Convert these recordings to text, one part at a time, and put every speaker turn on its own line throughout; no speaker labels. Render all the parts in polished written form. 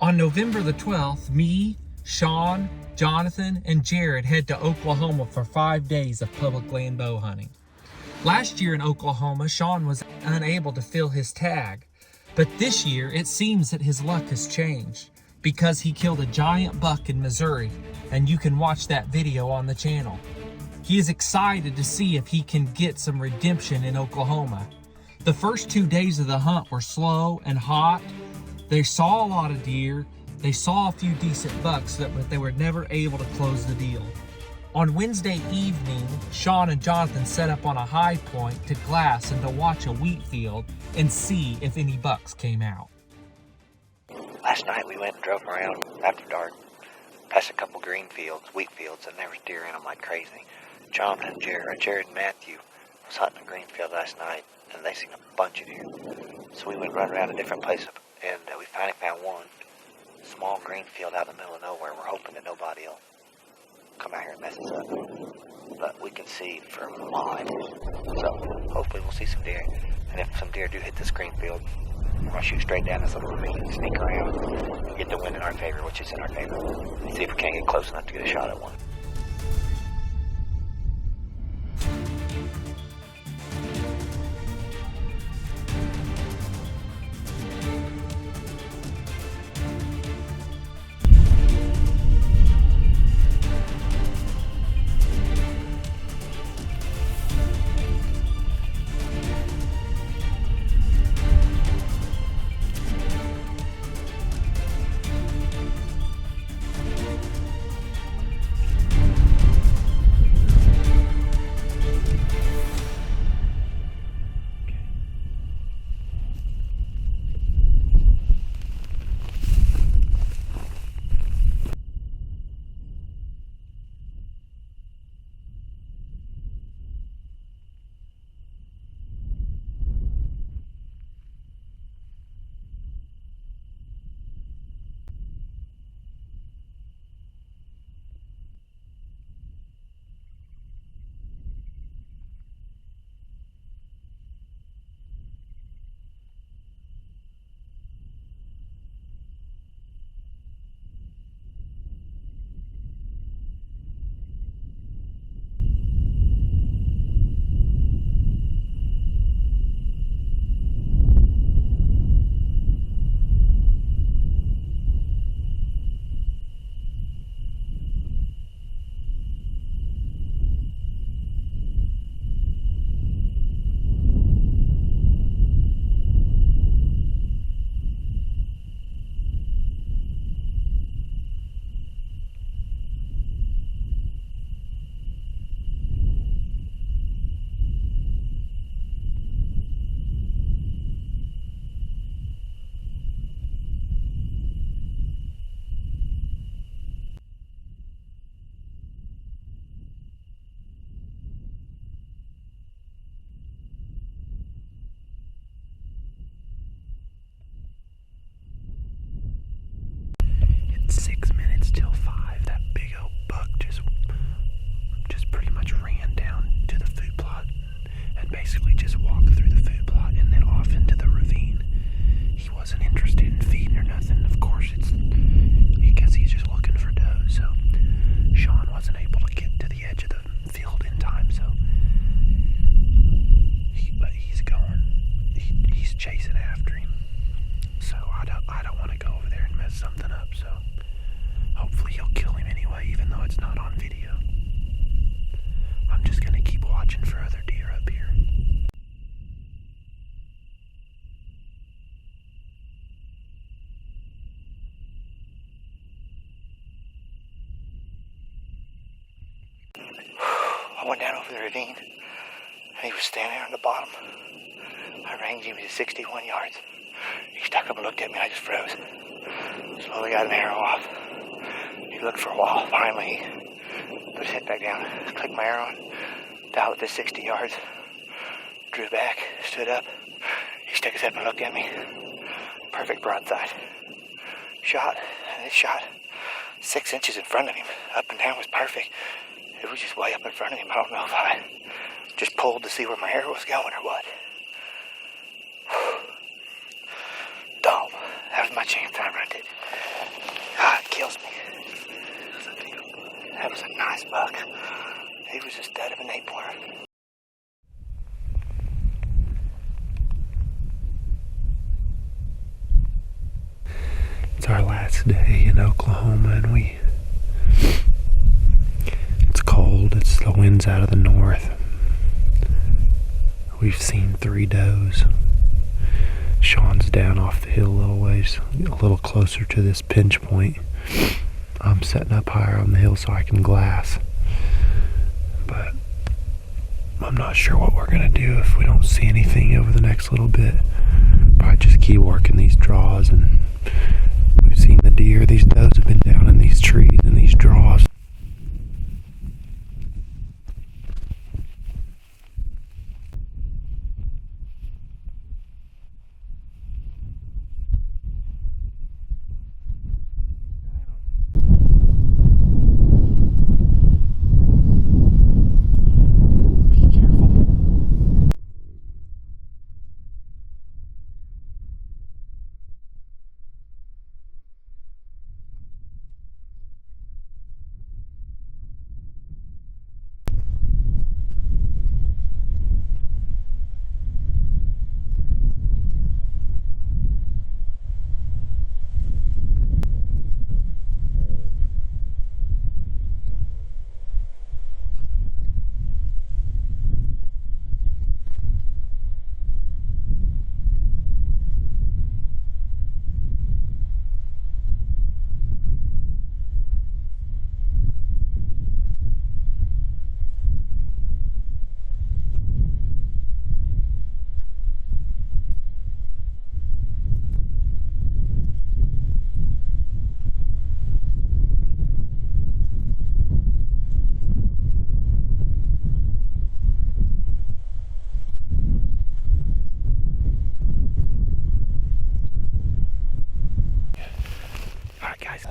On November the 12th, me, Sean, Jonathan, and Jared head to Oklahoma for 5 days of public land bow hunting. Last year in Oklahoma, Sean was unable to fill his tag, but this year it seems that his luck has changed because he killed a giant buck in Missouri, and you can watch that video on the channel. He is excited to see if he can get some redemption in Oklahoma. The first 2 days of the hunt were slow and hot. They saw a lot of deer, they saw a few decent bucks, but they were never able to close the deal. On Wednesday evening, Sean and Jonathan set up on a high point to glass and to watch a wheat field and see if any bucks came out.
Last night we went and drove around after dark, past a couple green fields, wheat fields, and there was deer in them like crazy. Jonathan and Jared and Matthew was hunting a green field last night, and they seen a bunch of deer. So we went running around a different place, and we finally found one small green field out in the middle of nowhere. We're hoping that nobody will come out here and mess us up, but we can see for miles, so hopefully we'll see some deer. And if some deer do hit this green field, we're going to shoot straight down this little ravine, sneak around, and get the wind in our favor, which is in our favor, and see if we can't get close enough to get a shot at one. I went down over the ravine, and he was standing there on the bottom. I ranged him to 61 yards. He stuck up and looked at me and I just froze. Slowly got an arrow off. He looked for a while. Finally, he put his head back down, clicked my arrow on, dialed it to 60 yards, drew back, stood up. He stuck his head and looked at me. Perfect broadside. Shot, and it shot 6 inches in front of him. Up and down was perfect. It was just way up in front of him. I don't know if I just pulled to see where my arrow was going or what. Dumb. That was my chance. I runned it. God, it kills me. That was a nice buck. He was a stud of an 8-pointer.
It's our last day in Oklahoma, and it's cold. It's the wind's out of the north. We've seen 3 does. Sean's down off the hill a little ways, a little closer to this pinch point. I'm setting up higher on the hill so I can glass. But I'm not sure what we're gonna do if we don't see anything over the next little bit. Probably just keep working these draws, and we've seen the deer. These does have been down in these trees and these draws.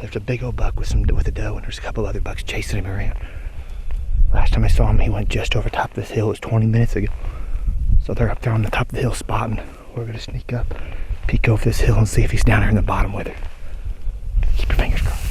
There's a big old buck with a doe, and there's a couple other bucks chasing him around. Last time I saw him, he went just over top of this hill. It was 20 minutes ago. So they're up there on the top of the hill spotting. We're gonna sneak up, peek over this hill, and see if he's down here in the bottom with her. Keep your fingers crossed.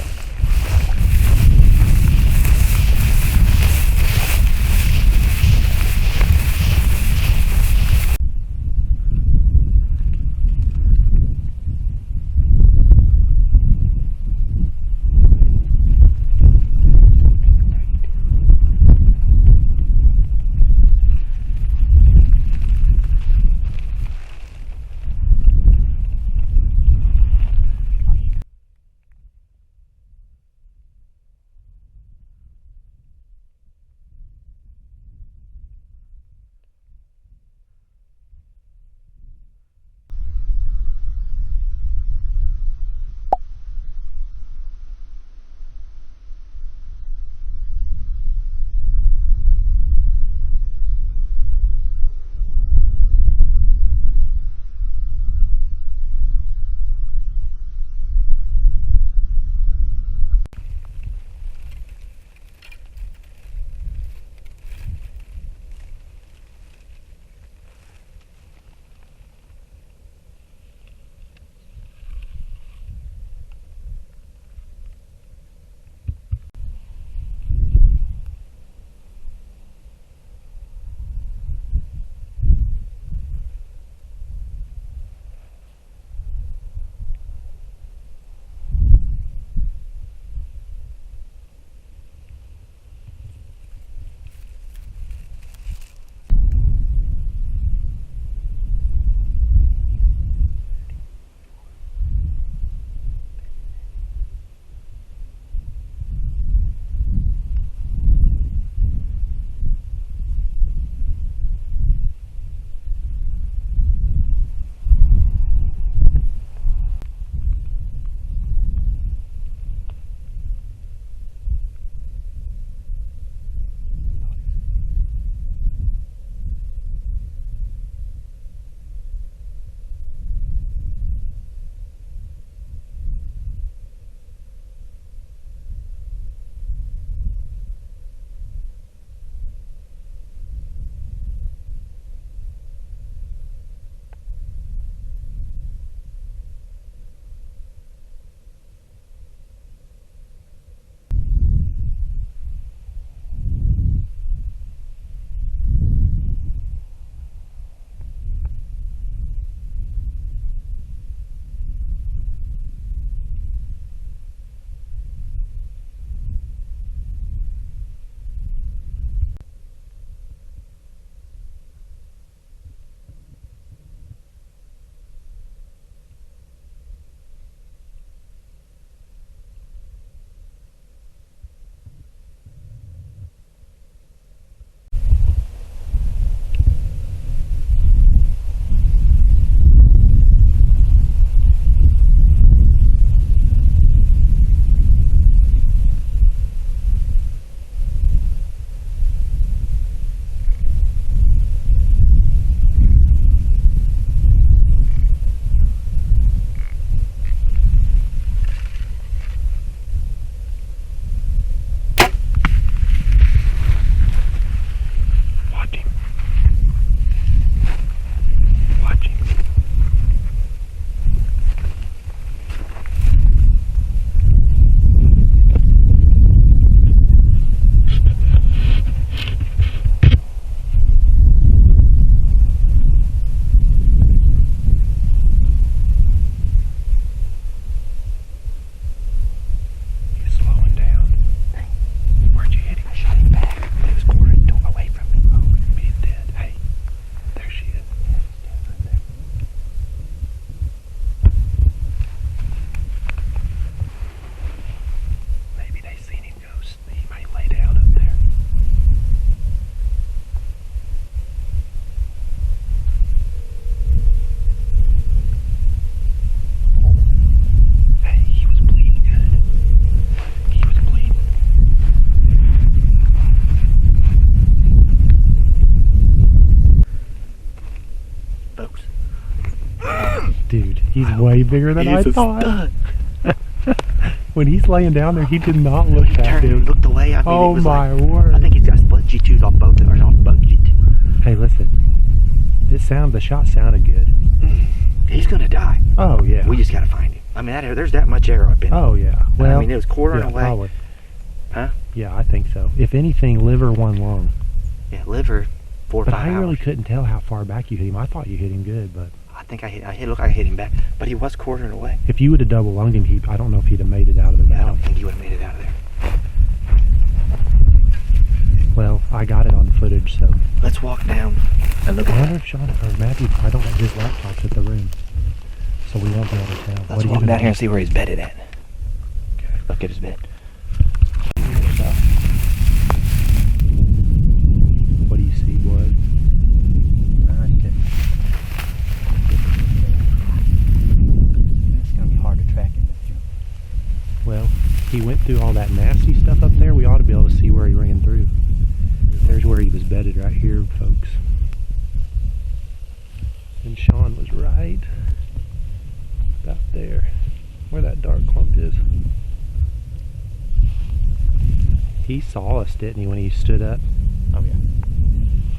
is way bigger than I thought. When he's laying down there, he did not look
He
that
turned and
big.
looked away. I mean,
Oh
it was
my
like,
word.
I think he's got split G2s off both, or off both G2.
Hey, listen. The shot sounded good.
He's gonna die.
Oh, yeah.
We just gotta find him. I mean, there's that much arrow up in him.
Oh, yeah. Well,
I mean, it was quartering
yeah,
away.
probably.
Huh?
Yeah, I think so. If anything, liver one lung.
Yeah, liver 4 or
But
5
I really
hours.
couldn't tell how far back you hit him. I thought you hit him good, but
I think I looked like I hit him back, but he was quartering away.
if you would have double lunged him, I don't know if he'd have made it out of the
I
valley.
don't think he would have made it out of there.
Well, I got it on footage, so.
Let's walk down and look
I
at
wonder
that.
if Sean or Matthew, I don't have his laptop's at the room. So we won't be able to tell.
Let's
What are you
walk
gonna
down here
do?
and see where he's bedded at. Okay, look at his bed.
What do you see, Blood?
It's gonna be hard to track him.
Well, he went through all that nasty stuff up there. We ought to be able to see where he ran through. There's where he was bedded right here, folks. And Sean was right about there, where that dark clump is. He saw us, didn't he, when he stood up?
Oh yeah.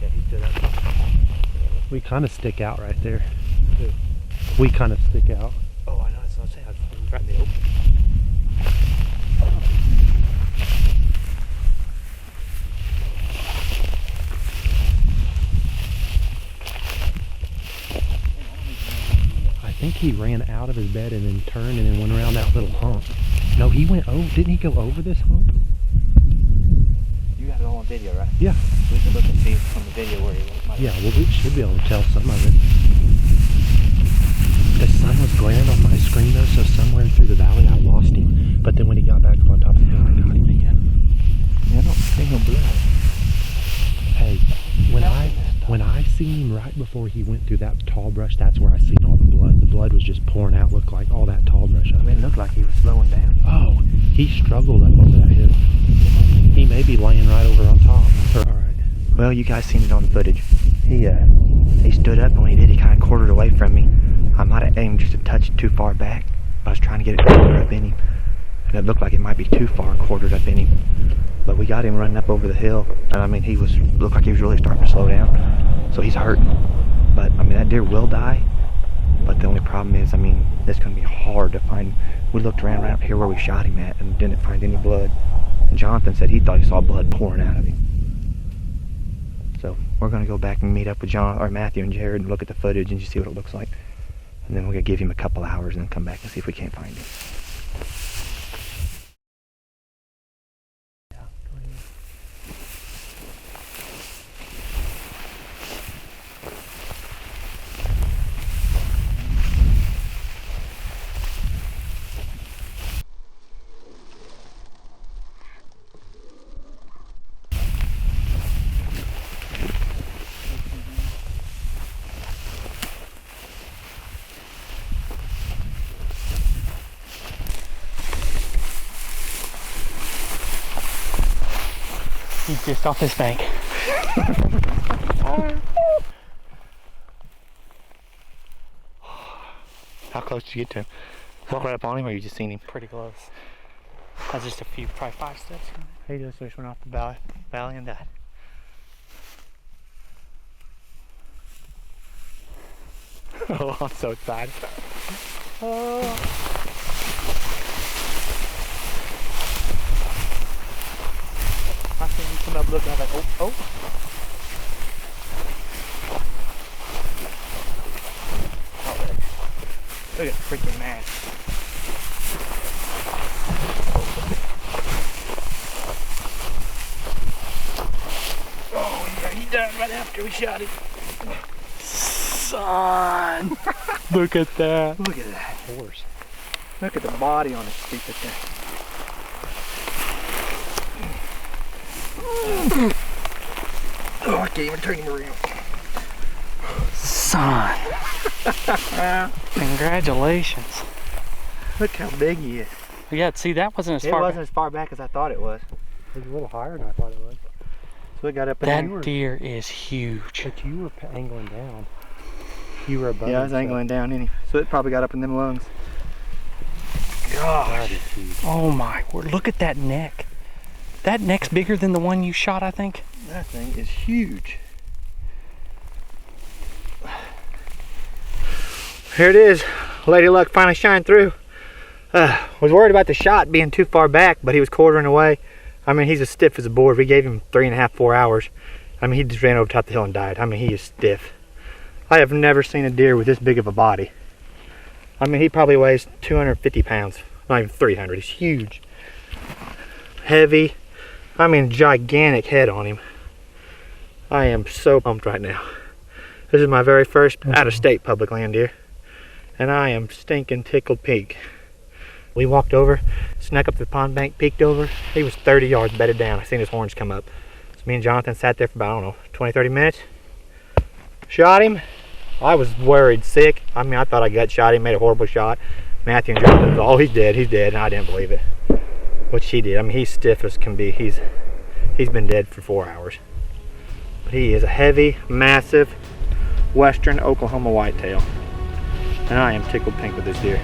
Yeah, he stood up.
We kind of stick out right there. We kind of stick out.
Oh, I know. That's what I'm saying. I was right in the open.
I think he ran out of his bed and then turned and then went around that little hump. No, he went over. Didn't he go over this hump?
You got it all on video, right?
Yeah.
We can look and see from the video where he was.
Yeah, well, we should be able to tell some of it. The sun was glaring on my screen though, so somewhere through the valley I lost him. But then when he got back up on top of the hill, I got him again.
Yeah, I don't see no blood.
Hey, when I seen him right before he went through that tall brush, that's where I seen all the blood. The blood was just pouring out, looked like all that tall brush up
I mean,
there.
it looked like he was slowing down.
Oh, he struggled up over that hill. He may be laying right over on top. All right.
Well, you guys seen it on the footage. He stood up, and when he did, he kind of quartered away from me. I might have aimed just a touch too far back. I was trying to get it quartered up in him, and it looked like it might be too far quartered up in him. But we got him running up over the hill, and I mean, looked like he was really starting to slow down. So he's hurting. But I mean, that deer will die. But the only problem is, I mean, it's going to be hard to find. We looked around right here where we shot him at, and didn't find any blood. And Jonathan said he thought he saw blood pouring out of him. So we're going to go back and meet up with Matthew and Jared and look at the footage and just see what it looks like. And then we're going to give him a couple hours and then come back and see if we can't find him.
He's just off this bank.
How close did you get to him? Walk right up on him, or you just seen him?
Pretty close. That's just a few, probably 5 steps.
He just went off the valley and died. Oh, I'm so excited. I seen him come up looking, I was like, oh. Look at the freaking man. Oh yeah, he died right after we shot him.
Son! Look at that.
Look at that.
Horse.
Look at the body on the stupid thing. Oh, I can't even turn him around.
Son! Congratulations.
Look how big he is.
Yeah, see, that wasn't as
It
far
wasn't as far back as I thought it was.
It was a little higher than I thought it was.
So we got up in there.
That deer is huge.
But you were angling down. You were above
Yeah, I
him,
was
so-
angling down any, so it probably got up in them lungs.
That is huge.
Oh my word, look at that neck. That neck's bigger than the one you shot, I think.
That thing is huge. Here it is. Lady Luck finally shined through. Was worried about the shot being too far back, but he was quartering away. I mean, he's as stiff as a board. We gave him 3.5, 4 hours. I mean, he just ran over top the hill and died. I mean, he is stiff. I have never seen a deer with this big of a body. I mean, he probably weighs 250 pounds. Not even 300. He's huge. Heavy. I mean, gigantic head on him. I am so pumped right now. This is my very first out-of-state public land deer. And I am stinking tickled pink. We walked over, snuck up the pond bank, peeked over. He was 30 yards bedded down. I seen his horns come up. So me and Jonathan sat there for about, I don't know, 20, 30 minutes. Shot him. I was worried sick. I mean, I thought I gut shot him, made a horrible shot. Matthew and Jonathan, oh, he's dead, and I didn't believe it. Which he did. I mean, he's stiff as can be. He's been dead for 4 hours. But he is a heavy, massive, western Oklahoma whitetail. And I am tickled pink with this deer.